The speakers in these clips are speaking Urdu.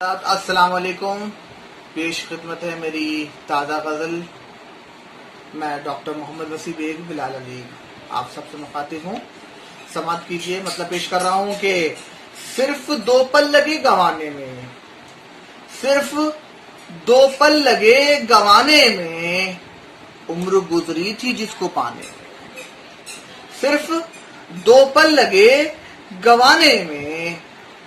السلام علیکم. پیش خدمت ہے میری تازہ غزل. میں ڈاکٹر محمد وسیع بیگ بلال علی آپ سب سے مخاطب ہوں. سماعت کیجئے. مطلب پیش کر رہا ہوں کہ صرف 2 پل لگے گنوانے میں، صرف 2 پل لگے گنوانے میں، عمر گزری تھی جس کو پانے میں. صرف 2 پل لگے گنوانے میں،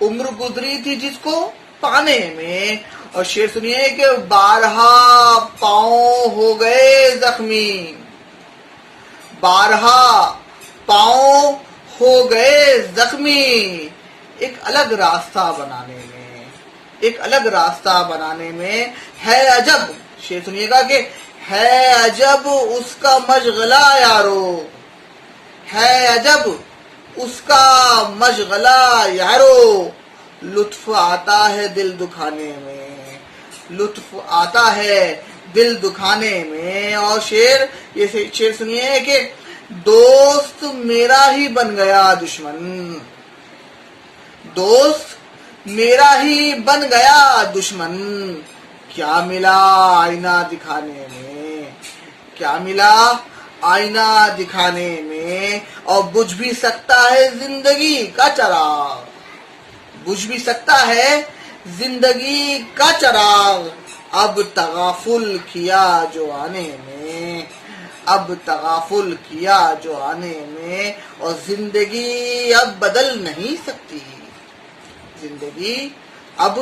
عمر گزری تھی جس کو پانے میں. اور شعر سنیے کہ بارہا پاؤں ہو گئے زخمی، بارہا پاؤں ہو گئے زخمی، ایک الگ راستہ بنانے میں، ایک الگ راستہ بنانے میں. ہے عجب، شعر سنیے گا کہ ہے عجب اس کا مشغلہ یارو، ہے عجب اس کا مشغلہ یارو، لطف آتا ہے دل دکھانے میں، لطف آتا ہے دل دکھانے میں. اور یہ شعر سنیے کہ دوست میرا ہی بن گیا دشمن، دوست میرا ہی بن گیا دشمن، کیا ملا آئینہ دکھانے میں، کیا ملا آئینہ دکھانے میں. اور بجھ بھی سکتا ہے زندگی کا چراغ، بجھ بھی سکتا ہے زندگی کا چراغ، اب تغافل کیا جو آنے میں، اب تغافل کیا جو آنے میں. اور زندگی اب بدل نہیں سکتی، زندگی اب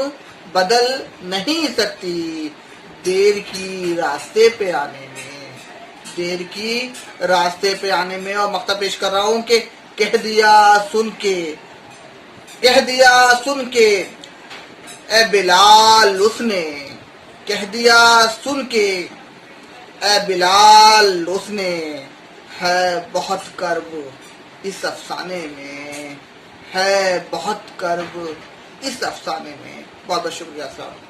بدل نہیں سکتی، دیر کی راستے پہ آنے میں، دیر کی راستے پہ آنے میں. اور مقطع پیش کر رہا ہوں کہ کہہ دیا سن کے، کہہ دیا سن کے اے بلال اس نے، کہہ دیا سن کے اے بلال اس نے، ہے بہت کرب اس افسانے میں، ہے بہت کرب اس افسانے میں. بہت بہت شکریہ. السلام.